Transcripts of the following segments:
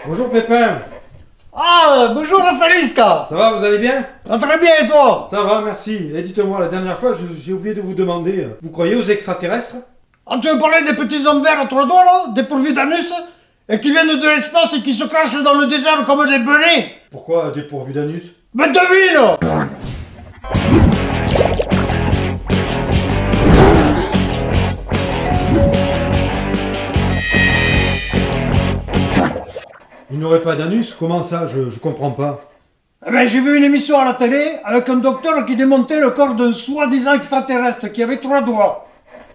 Bonjour Pépin. Ah, bonjour Rafaeliska. Ça va, vous allez bien? Ah, très bien, et toi? Ça va, merci. Et dites-moi, la dernière fois, j'ai oublié de vous demander, vous croyez aux extraterrestres? Ah, tu veux parler des petits hommes verts à trois doigts, là, dépourvus d'anus, et qui viennent de l'espace et qui se crachent dans le désert comme des benets? Pourquoi dépourvu d'anus? Mais devine! Ils n'auraient pas d'anus? Comment ça? Je comprends pas. Eh ben, j'ai vu une émission à la télé avec un docteur qui démontait le corps d'un soi-disant extraterrestre qui avait trois doigts.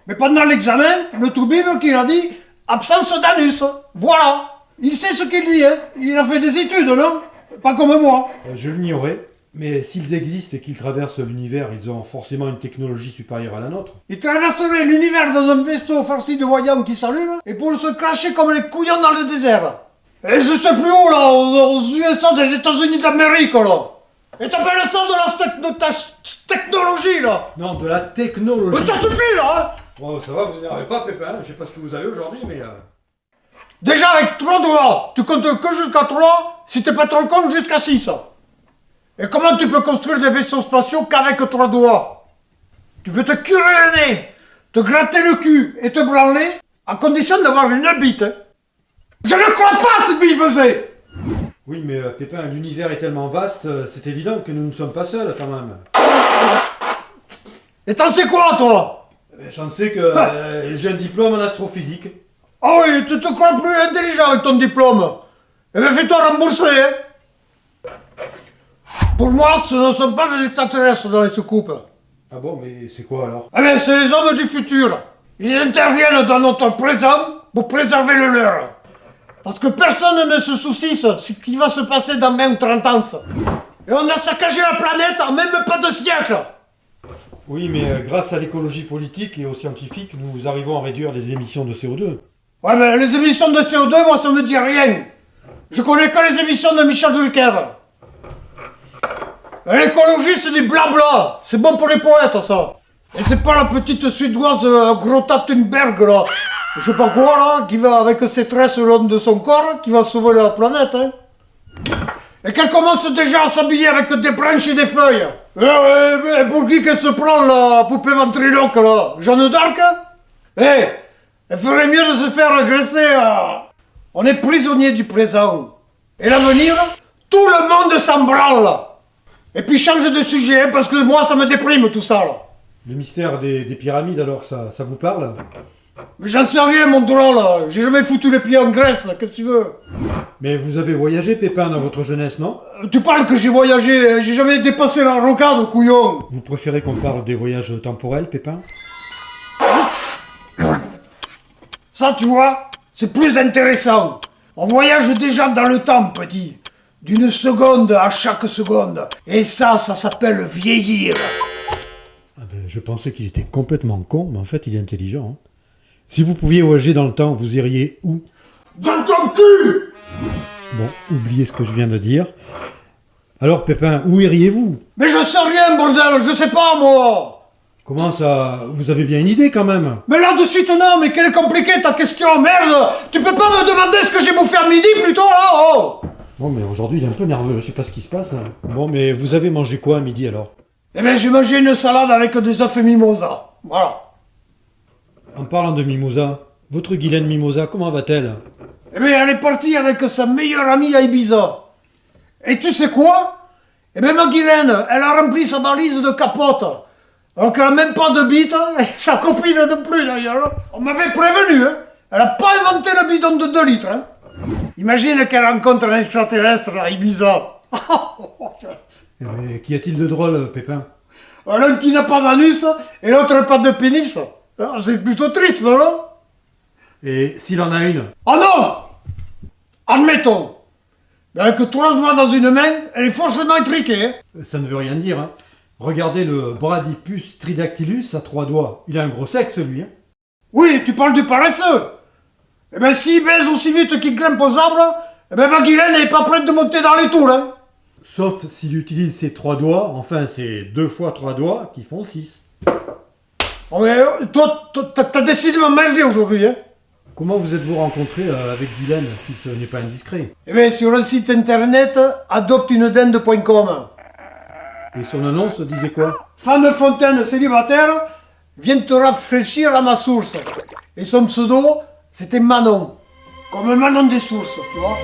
Mais pendant l'examen, le toubib qu'il a dit absence d'anus. Voilà. Il sait ce qu'il dit, hein. Il a fait des études, non? Pas comme moi. Je l'ignorais, mais s'ils existent et qu'ils traversent l'univers, ils ont forcément une technologie supérieure à la nôtre. Il traverserait l'univers dans un vaisseau farci de voyants qui s'allument et pour se cracher comme les couillons dans le désert. Et je sais plus où, là, aux USA des États-Unis d'Amérique, là. Et t'appelles ça de la technologie, là. Non, de la technologie. Mais ça suffit, là, hein. Bon, ça va, vous énervez pas Pépin, je sais pas ce que vous avez aujourd'hui, mais... Déjà, avec 3 doigts, tu comptes que jusqu'à 3, si t'es pas trop con, jusqu'à 6. Et comment tu peux construire des vaisseaux spatiaux qu'avec 3 doigts? Tu peux te curer le nez, te gratter le cul et te branler, à condition d'avoir une bite. Hein. Je ne crois pas ce qu'il faisait. Oui, mais Pépin, l'univers est tellement vaste, c'est évident que nous ne sommes pas seuls, quand même. Et t'en sais quoi, toi? J'en sais que j'ai un diplôme en astrophysique. Ah oui, tu te crois plus intelligent avec ton diplôme. Eh bien, fais-toi rembourser, hein. Pour moi, ce ne sont pas des extraterrestres dans les soucoupes. Ah bon, mais c'est quoi alors? Eh bien, c'est les hommes du futur. Ils interviennent dans notre présent pour préserver le leur. Parce que personne ne se soucie de ce qui va se passer dans 20 ou 30 ans. Et on a saccagé la planète en même pas de siècle. Oui, mais grâce à l'écologie politique et aux scientifiques, nous arrivons à réduire les émissions de CO2. Ouais, mais les émissions de CO2, moi, ça me dit rien. Je connais que les émissions de Michel Drucker. L'écologie, c'est du blabla. C'est bon pour les poètes, ça. Et c'est pas la petite suédoise Greta Thunberg, là. Je sais pas quoi, là, qui va avec ses tresses le long de son corps, qui va sauver la planète, hein. Et qu'elle commence déjà à s'habiller avec des branches et des feuilles. Et pour qui qu'elle se prend, la poupée ventriloque, là? Jeanne d'Arc? Elle ferait mieux de se faire agresser. On est prisonnier du présent. Et l'avenir, tout le monde s'en branle. Et puis change de sujet, hein, parce que moi, ça me déprime tout ça, là. Le mystère des pyramides, alors, ça vous parle? Mais j'en sais rien, mon drôle, là. J'ai jamais foutu les pieds en Grèce, là. Qu'est-ce que tu veux? Mais vous avez voyagé, Pépin, dans votre jeunesse, non? Tu parles que j'ai voyagé, j'ai jamais dépassé la rocade, couillon. Vous préférez qu'on parle des voyages temporels, Pépin? Ça, tu vois, c'est plus intéressant. On voyage déjà dans le temps, petit. D'une seconde à chaque seconde. Et ça s'appelle vieillir. Ah ben, je pensais qu'il était complètement con, mais en fait, il est intelligent. Hein. Si vous pouviez voyager dans le temps, vous iriez où? Dans ton cul! Bon, oubliez ce que je viens de dire. Alors, Pépin, où iriez-vous? Mais je sais rien, bordel, je sais pas, moi. Comment ça? Vous avez bien une idée, quand même. Mais là de suite, non, mais quelle est compliquée ta question, merde! Tu peux pas me demander ce que j'ai bouffé à midi, plutôt, là, oh! Bon, mais aujourd'hui, il est un peu nerveux, je sais pas ce qui se passe. Hein. Bon, mais vous avez mangé quoi à midi, alors? Eh bien, j'ai mangé une salade avec des œufs mimosa, voilà. En parlant de Mimosa, votre Guylaine Mimosa, comment va-t-elle? Eh bien, elle est partie avec sa meilleure amie à Ibiza. Et tu sais quoi? Eh bien, ma Guylaine, elle a rempli sa valise de capote. Alors qu'elle a même pas de bite, et sa copine de plus d'ailleurs. On m'avait prévenu, hein. Elle a pas inventé le bidon de 2 litres, hein. Imagine qu'elle rencontre un extraterrestre à Ibiza. Mais qu'y a-t-il de drôle, Pépin? L'un qui n'a pas d'anus et l'autre pas de pénis. Alors, c'est plutôt triste, non? Et s'il en a une? Oh non! Admettons. Mais avec 3 doigts dans une main, elle est forcément étriquée. Hein. Ça ne veut rien dire, hein. Regardez le Bradypus tridactylus à 3 doigts. Il a un gros sexe, lui, hein. Oui, tu parles du paresseux. Eh ben, s'il baise aussi vite qu'il grimpe aux arbres, eh ben, ma Guylaine n'est pas prête de monter dans les toules, hein. Sauf s'il utilise ses 3 doigts, enfin ses 2 fois 3 doigts qui font 6. Oh, mais toi, t'as décidé de m'emmerder aujourd'hui, hein. comment vous êtes-vous rencontrés avec Guylaine, si ce n'est pas indiscret? Eh bien, sur le site internet adopteunedinde.com. Et son annonce disait quoi? Femme fontaine célibataire, viens te rafraîchir à ma source. Et son pseudo, c'était Manon. Comme Manon des sources, tu vois.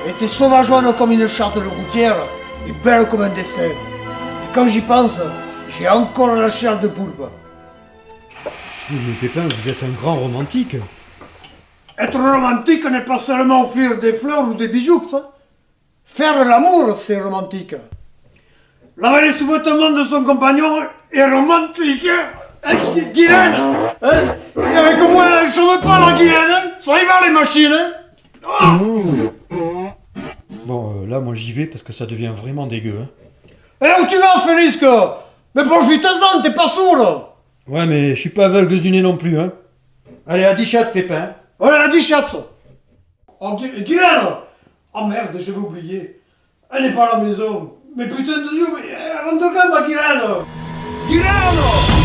Elle était sauvageonne comme une charte de gouttière et belle comme un destin. Et quand j'y pense, j'ai encore la chair de poulpe. Mais Pépin, vous êtes un grand romantique. Être romantique n'est pas seulement offrir des fleurs ou des bijoux, ça. Faire l'amour, c'est romantique. Laver les sous-vêtements de son compagnon est romantique. Hein, Guylaine, hein? Et avec moi, je ne pas la Guylaine, hein? Ça y va les machines, hein? Ah. Bon, là, moi j'y vais parce que ça devient vraiment dégueu. Hein. Et où tu vas, Félix? Mais profite-en, t'es pas sourd. Ouais, mais je suis pas aveugle du nez non plus. Hein. Allez, à 10 chattes, Pépin. Voilà, la dichette. Oh, Guylaine. Oh merde, j'avais oublié. Elle n'est pas à la maison. Mais putain de Dieu, mais rentre quand, ma Guylaine? Guylaine!